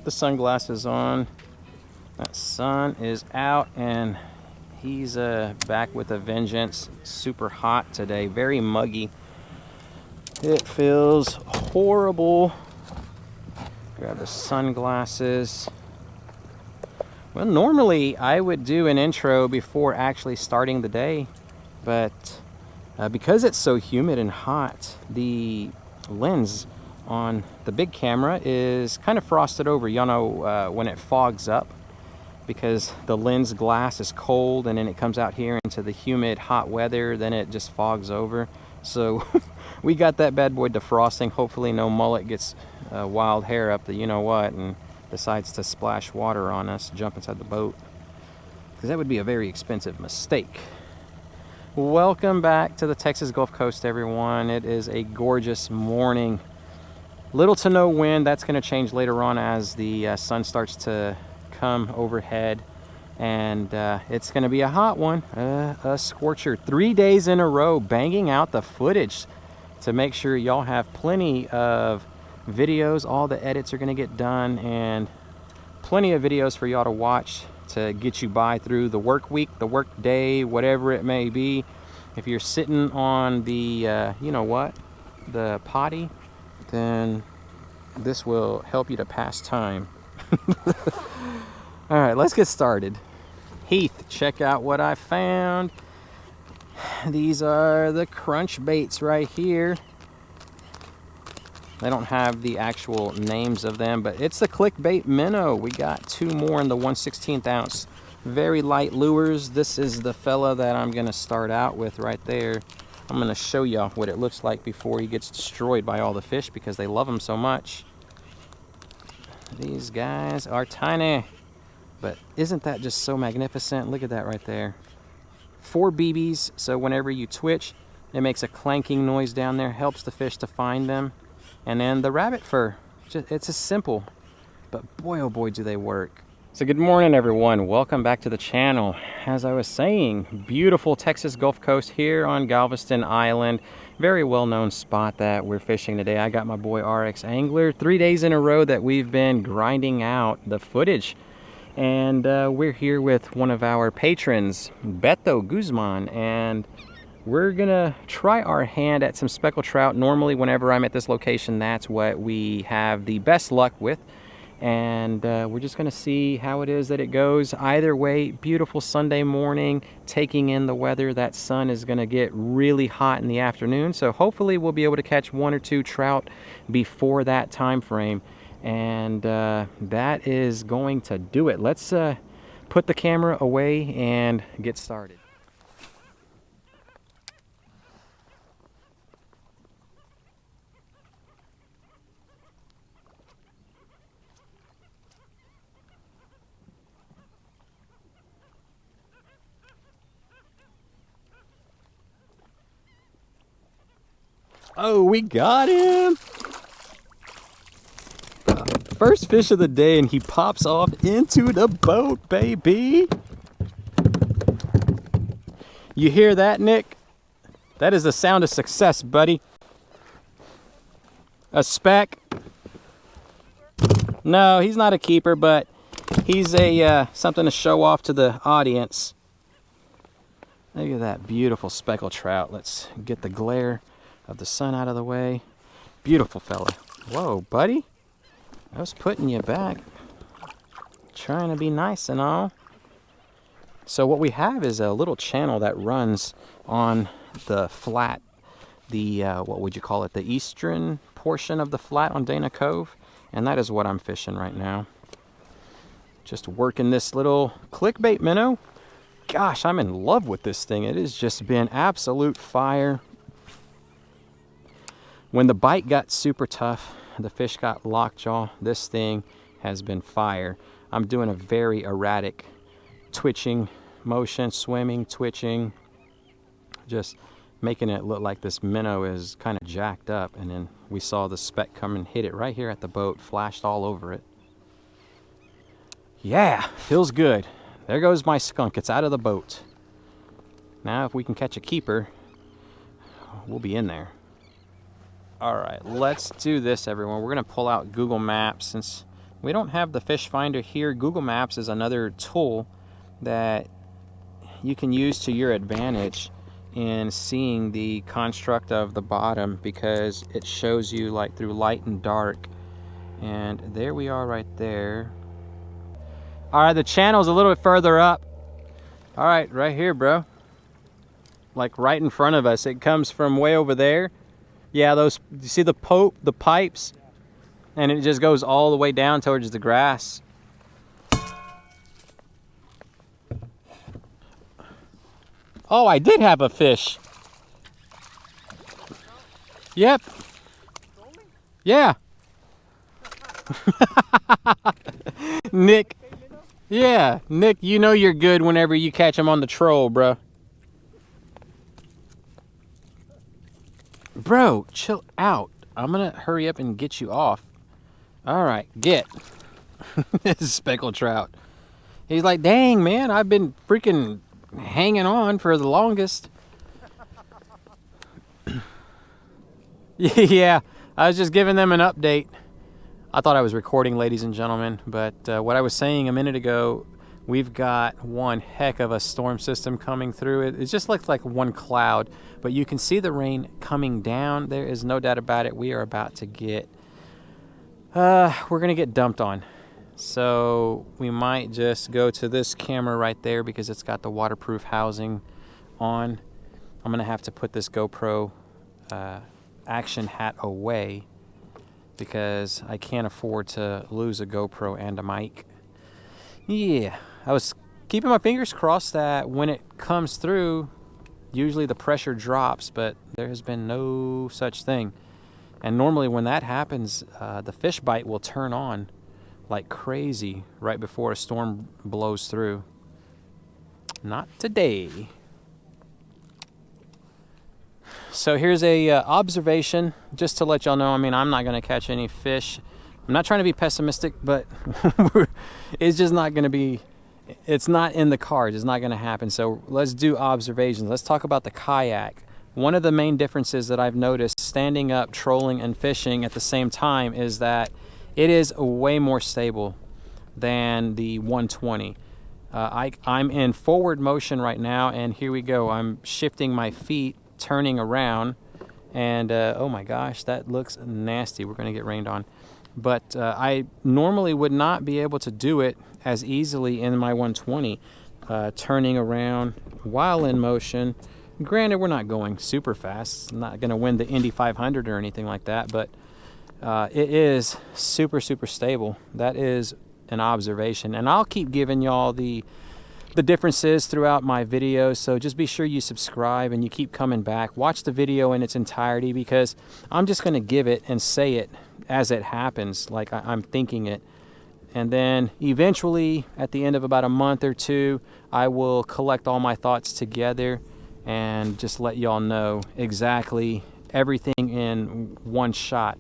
the sunglasses on. That sun is out and he's back with a vengeance. Super hot today, very muggy. It feels horrible. Grab the sunglasses. Well, normally I would do an intro before actually starting the day, but because it's so humid and hot, the lens on the big camera is kind of frosted over. Y'all know when it fogs up, because the lens glass is cold and then it comes out here into the humid hot weather, then it just fogs over. So we got that bad boy defrosting. Hopefully no mullet gets wild hair up the you know what and decides to splash water on us, jump inside the boat, because that would be a very expensive mistake. Welcome back to the Texas Gulf Coast, everyone. It is a gorgeous morning. Little to no wind. That's going to change later on as the sun starts to come overhead, and it's going to be a hot one, a scorcher. 3 days in a row banging out the footage to make sure y'all have plenty of videos. All the edits are going to get done and plenty of videos for y'all to watch to get you by through the work week, the work day, whatever it may be. If you're sitting on the you know what, the potty, then this will help you to pass time. All right, let's get started. Heath, check out what I found. These are the crunch baits right here. They don't have the actual names of them, but it's the clickbait minnow. We got 2 more in the 1/16 ounce. Very light lures. This is the fella that I'm gonna start out with right there. I'm gonna show y'all what it looks like before he gets destroyed by all the fish, because they love him so much. These guys are tiny, but isn't that just so magnificent? Look at that right there. 4 BBs, so whenever you twitch, it makes a clanking noise down there, helps the fish to find them. And then the rabbit fur, it's as simple, but boy oh boy do they work. So good morning, everyone. Welcome back to the channel. As I was saying, beautiful Texas Gulf Coast here on Galveston Island. Very well-known spot that we're fishing today. I got my boy RX Angler. 3 days in a row that we've been grinding out the footage. And we're here with one of our patrons, Beto Guzman, and we're gonna try our hand at some speckled trout. Normally, whenever I'm at this location, that's what we have the best luck with. And we're just gonna see how it is that it goes. Either way, beautiful Sunday morning, taking in the weather. That sun is gonna get really hot in the afternoon, so hopefully we'll be able to catch 1 or 2 trout before that time frame. And that is going to do it. Let's put the camera away and get started. Oh, we got him! First fish of the day, and he pops off into the boat, baby! You hear that, Nick? That is the sound of success, buddy. A speck? No, he's not a keeper, but he's a something to show off to the audience. Look at that beautiful speckled trout. Let's get the glare of the sun out of the way. Beautiful fella. Whoa, buddy. I was putting you back. Trying to be nice and all. So what we have is a little channel that runs on the flat, the, what would you call it? The eastern portion of the flat on Dana Cove. And that is what I'm fishing right now. Just working this little clickbait minnow. Gosh, I'm in love with this thing. It has just been absolute fire. When the bite got super tough, the fish got lockjaw, this thing has been fire. I'm doing a very erratic twitching motion, swimming, twitching, just making it look like this minnow is kind of jacked up. And then we saw the speck come and hit it right here at the boat, flashed all over it. Yeah, feels good. There goes my skunk. It's out of the boat. Now if we can catch a keeper, we'll be in there. All right, let's do this, everyone. We're gonna pull out Google Maps since We don't have the fish finder here. Google Maps is another tool that you can use to your advantage in seeing the construct of the bottom, because it shows you like through light and dark. And there we are right there. All right, the channel's a little bit further up. All right, right here, bro. Like right in front of us. It comes from way over there. Yeah, those, you see the pipes? And it just goes all the way down towards the grass. Oh, I did have a fish. Yep. Yeah. Nick. Yeah, Nick, you know you're good whenever you catch them on the troll, bro. Bro, chill out. I'm gonna hurry up and get you off. All right, get. This is speckled trout. He's like, dang, man, I've been freaking hanging on for the longest. Yeah, I was just giving them an update. I thought I was recording, ladies and gentlemen, but what I was saying a minute ago, we've got one heck of a storm system coming through. It just looks like one cloud, but you can see the rain coming down. There is no doubt about it. We are about to get, we're going to get dumped on. So we might just go to this camera right there because it's got the waterproof housing on. I'm going to have to put this GoPro action hat away because I can't afford to lose a GoPro and a mic. Yeah, I was keeping my fingers crossed that when it comes through, usually the pressure drops, but there has been no such thing. And normally when that happens, the fish bite will turn on like crazy right before a storm blows through. Not today. So here's a observation, just to let y'all know. I mean, I'm not going to catch any fish. I'm not trying to be pessimistic, but it's just not going to be, it's not in the cards. It's not going to happen. So let's do observations. Let's talk about the kayak. One of the main differences that I've noticed standing up, trolling, and fishing at the same time is that it is way more stable than the 120. I'm in forward motion right now, and here we go. I'm shifting my feet, turning around, and oh my gosh, that looks nasty. We're going to get rained on. But I normally would not be able to do it as easily in my 120, turning around while in motion. Granted, we're not going super fast. I'm not going to win the Indy 500 or anything like that, but it is super, super stable. That is an observation, and I'll keep giving y'all the differences throughout my videos, so just be sure you subscribe and you keep coming back. Watch the video in its entirety, because I'm just going to give it and say it as it happens, like I'm thinking it. And then eventually, at the end of about a month or two, I will collect all my thoughts together and just let y'all know exactly everything in one shot,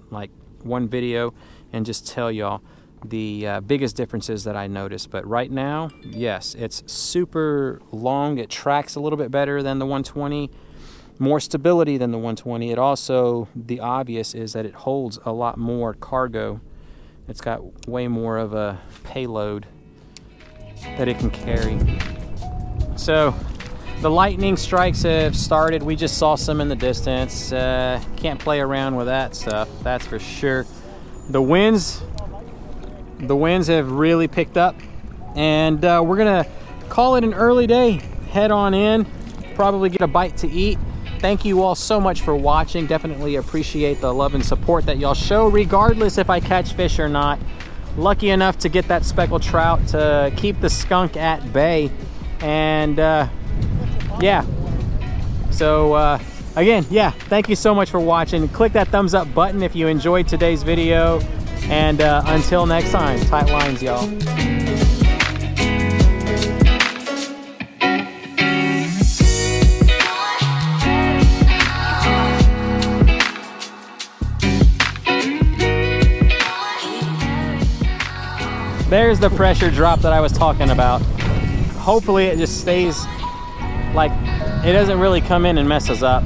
like one video, and just tell y'all the biggest differences that I noticed. But right now, yes, it's super long. It tracks a little bit better than the 120, more stability than the 120. It also, the obvious is that it holds a lot more cargo. It's got way more of a payload that it can carry. So the lightning strikes have started. We just saw some in the distance. Can't play around with that stuff, that's for sure. The winds have really picked up, and we're gonna call it an early day. Head on in, probably get a bite to eat. Thank you all so much for watching. Definitely appreciate the love and support that y'all show, regardless if I catch fish or not. Lucky enough to get that speckled trout to keep the skunk at bay. And yeah, so again, yeah, thank you so much for watching. Click that thumbs up button if you enjoyed today's video. And until next time, tight lines, y'all. There's the pressure drop that I was talking about. Hopefully it just stays, like, it doesn't really come in and mess us up.